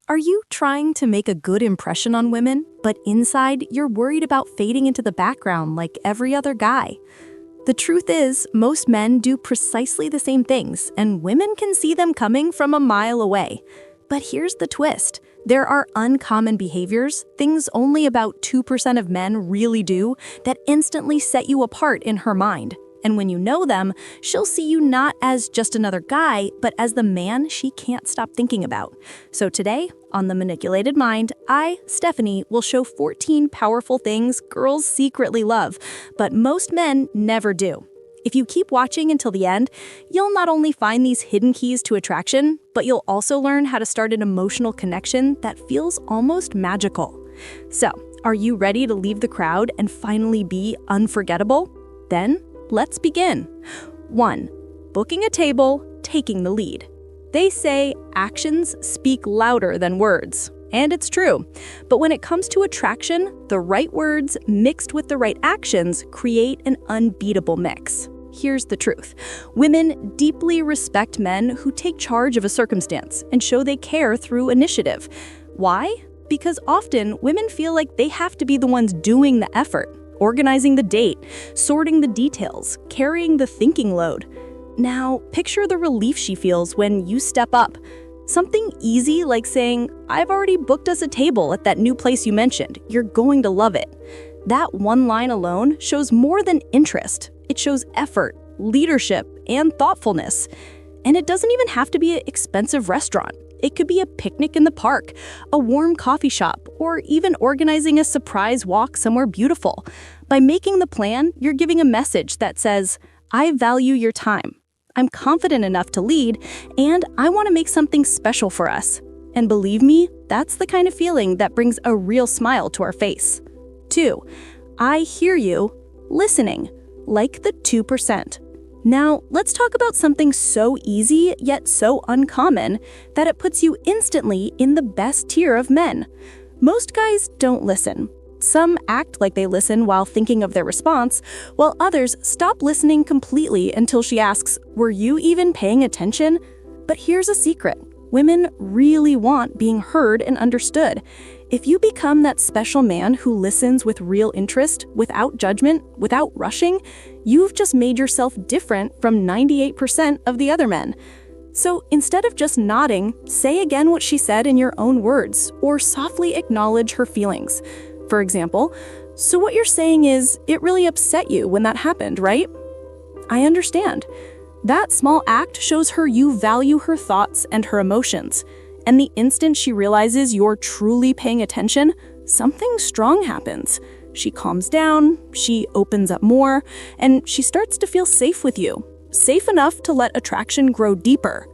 Are you trying to make a good impression on women, but inside you're worried about fading into the background like every other guy? The truth is, most men do precisely the same things, and women can see them coming from a mile away. But here's the twist. There are uncommon behaviors, things only about 2% of men really do, that instantly set you apart in her mind. And when you know them, she'll see you not as just another guy, but as the man she can't stop thinking about. So today, on The Manipulated Mind, I, Stephanie, will show 14 powerful things girls secretly love, but most men never do. If you keep watching until the end, you'll not only find these hidden keys to attraction, but you'll also learn how to start an emotional connection that feels almost magical. So, are you ready to leave the crowd and finally be unforgettable? Then, let's begin. 1. Booking a table, taking the lead. They say actions speak louder than words. And it's true. But when it comes to attraction, the right words mixed with the right actions create an unbeatable mix. Here's the truth. Women deeply respect men who take charge of a circumstance and show they care through initiative. Why? Because often women feel like they have to be the ones doing the effort, organizing the date, sorting the details, carrying the thinking load. Now, picture the relief she feels when you step up. Something easy like saying, "I've already booked us a table at that new place you mentioned. You're going to love it." That one line alone shows more than interest. It shows effort, leadership, and thoughtfulness. And it doesn't even have to be an expensive restaurant. It could be a picnic in the park, a warm coffee shop, or even organizing a surprise walk somewhere beautiful. By making the plan, you're giving a message that says, "I value your time. I'm confident enough to lead, and I want to make something special for us." And believe me, that's the kind of feeling that brings a real smile to our face. 2. I hear you, listening, like the 2%. Now, let's talk about something so easy yet so uncommon that it puts you instantly in the best tier of men. Most guys don't listen. Some act like they listen while thinking of their response, while others stop listening completely until she asks, "Were you even paying attention?" But here's a secret. Women really want being heard and understood. If you become that special man who listens with real interest, without judgment, without rushing, you've just made yourself different from 98% of the other men. So instead of just nodding, say again what she said in your own words, or softly acknowledge her feelings. For example, "So what you're saying is, it really upset you when that happened, right?" "I understand." That small act shows her you value her thoughts and her emotions. And the instant she realizes you're truly paying attention, something strong happens. She calms down, she opens up more, and she starts to feel safe with you. Safe enough to let attraction grow deeper.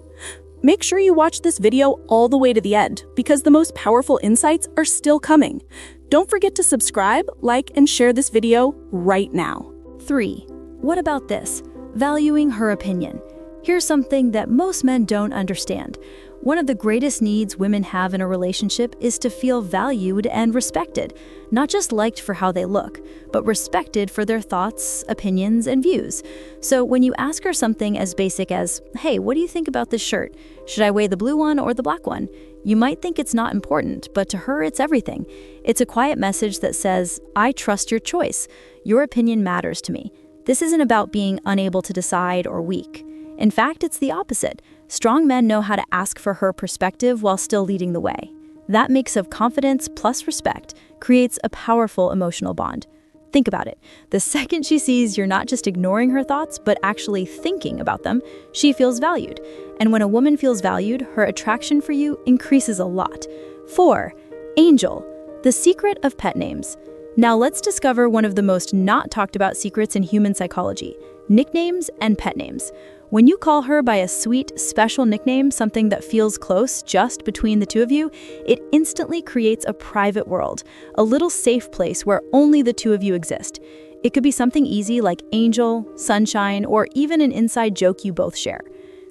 Make sure you watch this video all the way to the end, because the most powerful insights are still coming. Don't forget to subscribe, like, and share this video right now. 3. What about this? Valuing her opinion. Here's something that most men don't understand. One of the greatest needs women have in a relationship is to feel valued and respected, not just liked for how they look, but respected for their thoughts, opinions, and views. So when you ask her something as basic as, "Hey, what do you think about this shirt? Should I wear the blue one or the black one?" You might think it's not important, but to her it's everything. It's a quiet message that says, "I trust your choice. Your opinion matters to me." This isn't about being unable to decide or weak. In fact, it's the opposite. Strong men know how to ask for her perspective while still leading the way. That mix of confidence plus respect creates a powerful emotional bond. Think about it. The second she sees you're not just ignoring her thoughts, but actually thinking about them, she feels valued. And when a woman feels valued, her attraction for you increases a lot. 4. Angel, the secret of pet names. Now let's discover one of the most not talked about secrets in human psychology: nicknames and pet names. When you call her by a sweet, special nickname, something that feels close just between the two of you, it instantly creates a private world, a little safe place where only the two of you exist. It could be something easy like Angel, Sunshine, or even an inside joke you both share.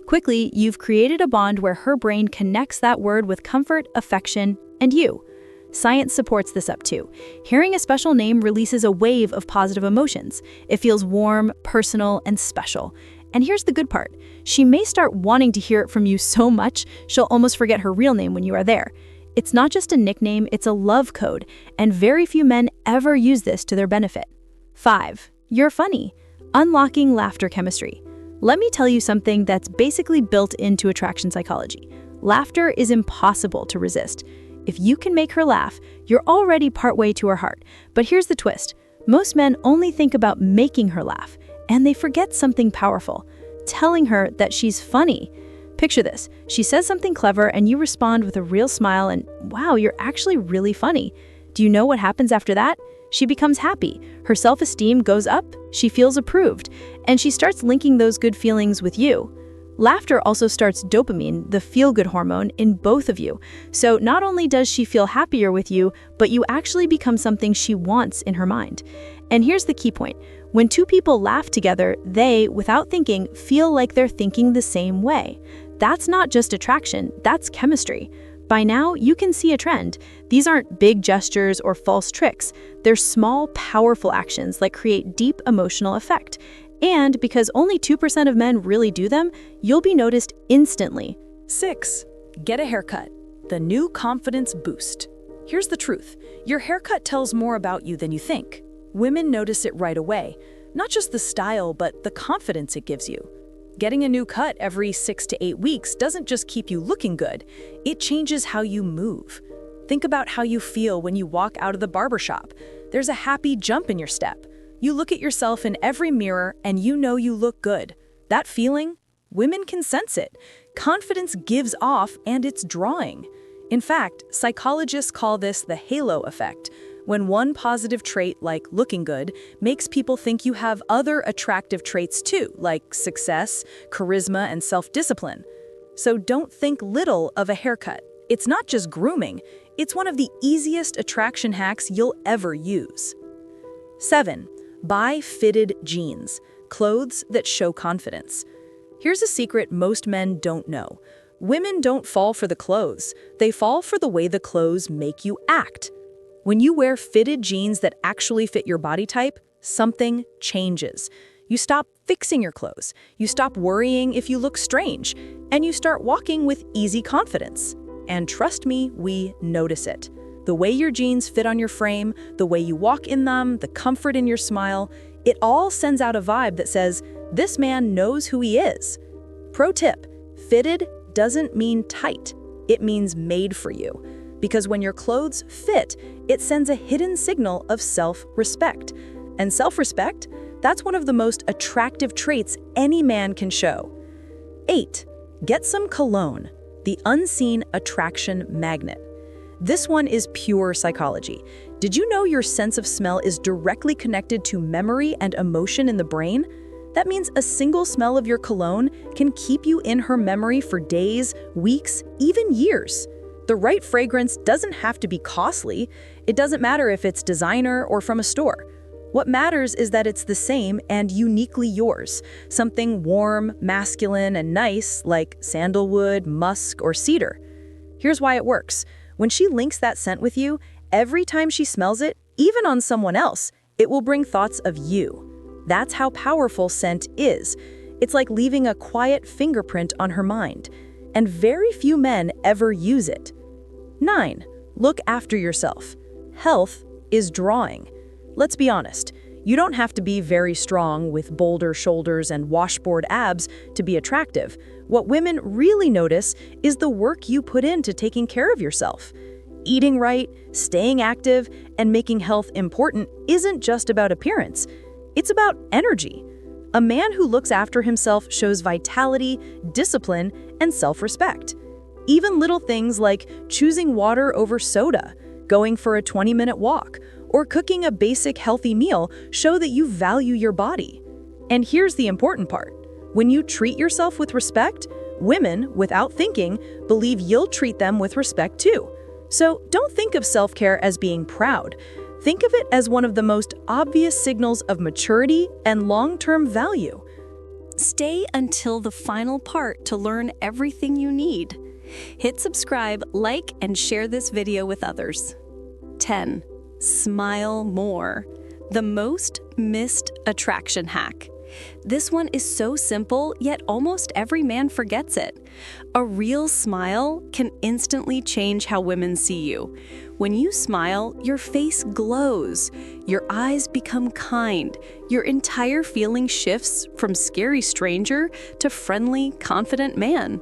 Quickly, you've created a bond where her brain connects that word with comfort, affection, and you. Science supports this up too. Hearing a special name releases a wave of positive emotions. It feels warm, personal, and special. And here's the good part. She may start wanting to hear it from you so much, she'll almost forget her real name when you are there. It's not just a nickname, it's a love code, and very few men ever use this to their benefit. 5. You're funny. Unlocking laughter chemistry. Let me tell you something that's basically built into attraction psychology. Laughter is impossible to resist. If you can make her laugh, you're already partway to her heart. But here's the twist. Most men only think about making her laugh, and they forget something powerful, telling her that she's funny. Picture this. She says something clever and you respond with a real smile and, wow, you're actually really funny. Do you know what happens after that? She becomes happy. Her self-esteem goes up, she feels approved, and she starts linking those good feelings with you. Laughter also starts dopamine, the feel-good hormone, in both of you. So not only does she feel happier with you, but you actually become something she wants in her mind. And here's the key point. When two people laugh together, they, without thinking, feel like they're thinking the same way. That's not just attraction, that's chemistry. By now, you can see a trend. These aren't big gestures or false tricks. They're small, powerful actions that create deep emotional effect. And because only 2% of men really do them, you'll be noticed instantly. 6. Get a haircut. The new confidence boost. Here's the truth. Your haircut tells more about you than you think. Women notice it right away. Not just the style, but the confidence it gives you. Getting a new cut every 6 to 8 weeks doesn't just keep you looking good, it changes how you move. Think about how you feel when you walk out of the barbershop. There's a happy jump in your step. You look at yourself in every mirror and you know you look good. That feeling, women can sense it. Confidence gives off and it's drawing. In fact, psychologists call this the halo effect. When one positive trait, like looking good, makes people think you have other attractive traits too, like success, charisma, and self-discipline. So don't think little of a haircut. It's not just grooming, it's one of the easiest attraction hacks you'll ever use. 7. Buy fitted jeans, clothes that show confidence. Here's a secret most men don't know. Women don't fall for the clothes, they fall for the way the clothes make you act. When you wear fitted jeans that actually fit your body type, something changes. You stop fixing your clothes, you stop worrying if you look strange, and you start walking with easy confidence. And trust me, we notice it. The way your jeans fit on your frame, the way you walk in them, the comfort in your smile, it all sends out a vibe that says, this man knows who he is. Pro tip, fitted doesn't mean tight, it means made for you. Because when your clothes fit, it sends a hidden signal of self-respect. And self-respect, that's one of the most attractive traits any man can show. 8. Get some cologne, the unseen attraction magnet. This one is pure psychology. Did you know your sense of smell is directly connected to memory and emotion in the brain? That means a single smell of your cologne can keep you in her memory for days, weeks, even years. The right fragrance doesn't have to be costly. It doesn't matter if it's designer or from a store. What matters is that it's the same and uniquely yours. Something warm, masculine, and nice like sandalwood, musk, or cedar. Here's why it works. When she links that scent with you, every time she smells it, even on someone else, it will bring thoughts of you. That's how powerful scent is. It's like leaving a quiet fingerprint on her mind. And very few men ever use it. 9. Look after yourself. Health is drawing. Let's be honest, you don't have to be very strong with boulder shoulders and washboard abs to be attractive. What women really notice is the work you put into taking care of yourself. Eating right, staying active, and making health important isn't just about appearance. It's about energy. A man who looks after himself shows vitality, discipline, and self-respect. Even little things like choosing water over soda, going for a 20-minute walk, or cooking a basic healthy meal show that you value your body. And here's the important part. When you treat yourself with respect, women, without thinking, believe you'll treat them with respect too. So don't think of self-care as being proud. Think of it as one of the most obvious signals of maturity and long-term value. Stay until the final part to learn everything you need. Hit subscribe, like, and share this video with others. 10. Smile more. The most missed attraction hack. This one is so simple, yet almost every man forgets it. A real smile can instantly change how women see you. When you smile, your face glows, your eyes become kind, your entire feeling shifts from scary stranger to friendly, confident man.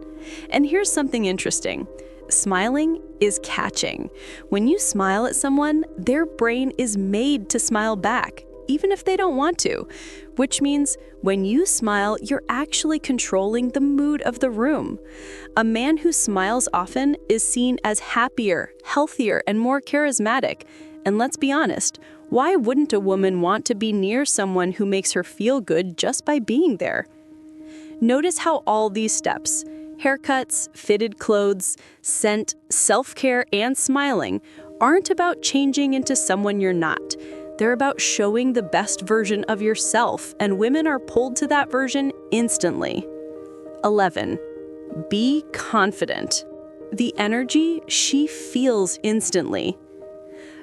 And here's something interesting. Smiling is catching. When you smile at someone, their brain is made to smile back, even if they don't want to, which means when you smile, you're actually controlling the mood of the room. A man who smiles often is seen as happier, healthier, and more charismatic. And let's be honest, why wouldn't a woman want to be near someone who makes her feel good just by being there? Notice how all these steps, haircuts, fitted clothes, scent, self-care, and smiling, aren't about changing into someone you're not. They're about showing the best version of yourself, and women are pulled to that version instantly. 11. Be confident. The energy she feels instantly.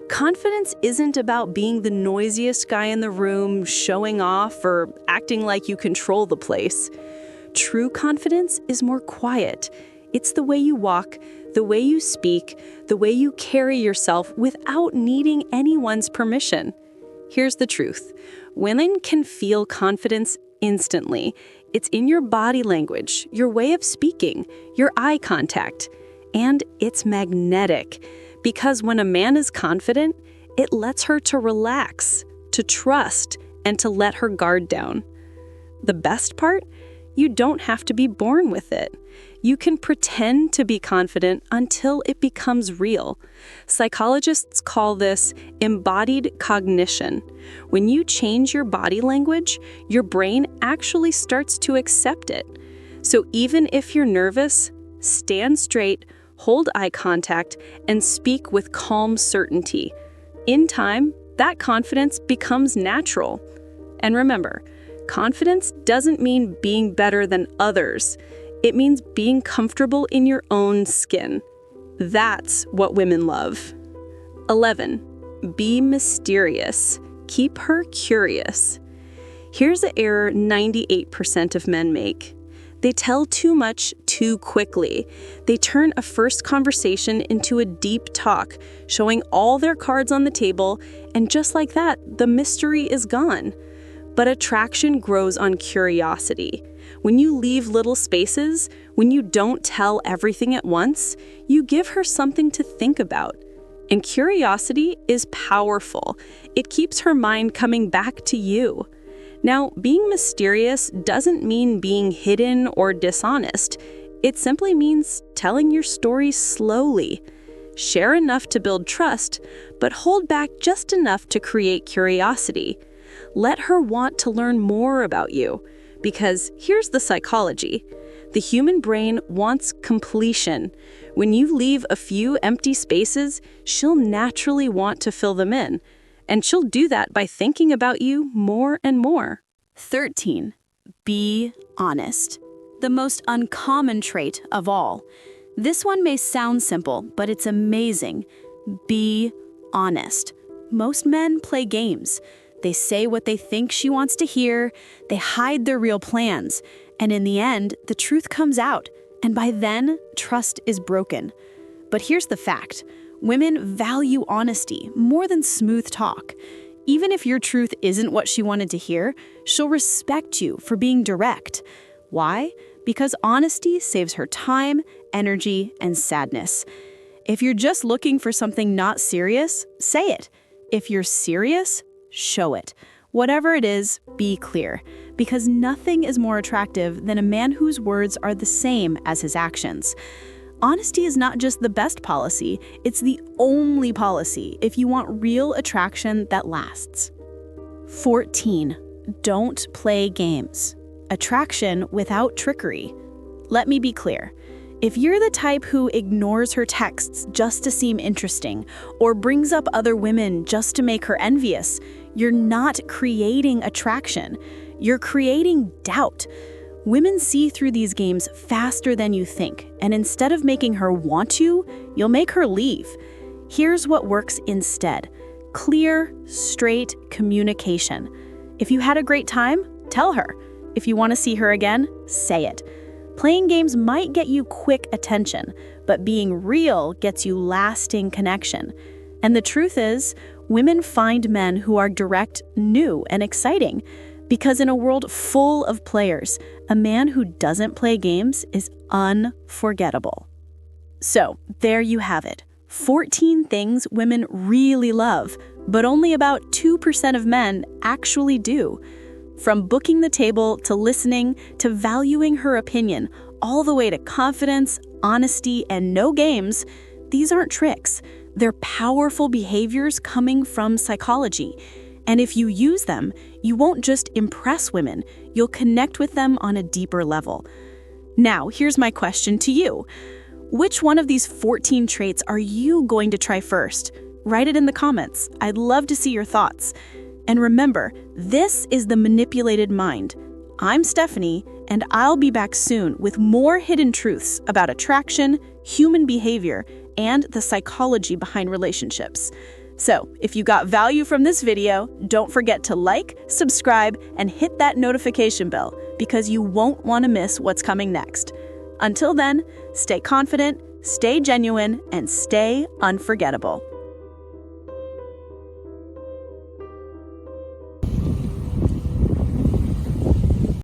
Confidence isn't about being the noisiest guy in the room, showing off, or acting like you control the place. True confidence is more quiet. It's the way you walk, the way you speak, the way you carry yourself without needing anyone's permission. Here's the truth. Women can feel confidence instantly. It's in your body language, your way of speaking, your eye contact. And it's magnetic. Because when a man is confident, it lets her to relax, to trust, and to let her guard down. The best part? You don't have to be born with it. You can pretend to be confident until it becomes real. Psychologists call this embodied cognition. When you change your body language, your brain actually starts to accept it. So even if you're nervous, stand straight, hold eye contact, and speak with calm certainty. In time, that confidence becomes natural. And remember, confidence doesn't mean being better than others. It means being comfortable in your own skin. That's what women love. 11. Be mysterious. Keep her curious. Here's an error 98% of men make. They tell too much too quickly. They turn a first conversation into a deep talk, showing all their cards on the table, and just like that, the mystery is gone. But attraction grows on curiosity. When you leave little spaces, when you don't tell everything at once, you give her something to think about. And curiosity is powerful. It keeps her mind coming back to you. Now, being mysterious doesn't mean being hidden or dishonest. It simply means telling your story slowly. Share enough to build trust, but hold back just enough to create curiosity. Let her want to learn more about you. Because here's the psychology. The human brain wants completion. When you leave a few empty spaces, she'll naturally want to fill them in. And she'll do that by thinking about you more and more. 13. Be honest. The most uncommon trait of all. This one may sound simple, but it's amazing. Be honest. Most men play games. They say what they think she wants to hear, they hide their real plans, and in the end, the truth comes out, and by then, trust is broken. But here's the fact. Women value honesty more than smooth talk. Even if your truth isn't what she wanted to hear, she'll respect you for being direct. Why? Because honesty saves her time, energy, and sadness. If you're just looking for something not serious, say it. If you're serious, show it. Whatever it is, be clear. Because nothing is more attractive than a man whose words are the same as his actions. Honesty is not just the best policy, it's the only policy if you want real attraction that lasts. 14. Don't play games. Attraction without trickery. Let me be clear. If you're the type who ignores her texts just to seem interesting, or brings up other women just to make her envious, you're not creating attraction. You're creating doubt. Women see through these games faster than you think, and instead of making her want you, you'll make her leave. Here's what works instead. Clear, straight communication. If you had a great time, Tell her. If you want to see her again, say it. Playing games might get you quick attention, but being real gets you lasting connection. And the truth is, women find men who are direct, new, and exciting. Because in a world full of players, a man who doesn't play games is unforgettable. So, there you have it. 14 things women really love, but only about 2% of men actually do. From booking the table, to listening, to valuing her opinion, all the way to confidence, honesty, and no games, these aren't tricks. They're powerful behaviors coming from psychology. And if you use them, you won't just impress women, you'll connect with them on a deeper level. Now, here's my question to you. Which one of these 14 traits are you going to try first? Write it in the comments. I'd love to see your thoughts. And remember, this is The Manipulated Mind. I'm Stephanie, and I'll be back soon with more hidden truths about attraction, human behavior, and the psychology behind relationships. So, if you got value from this video, don't forget to like, subscribe, and hit that notification bell because you won't want to miss what's coming next. Until then, stay confident, stay genuine, and stay unforgettable.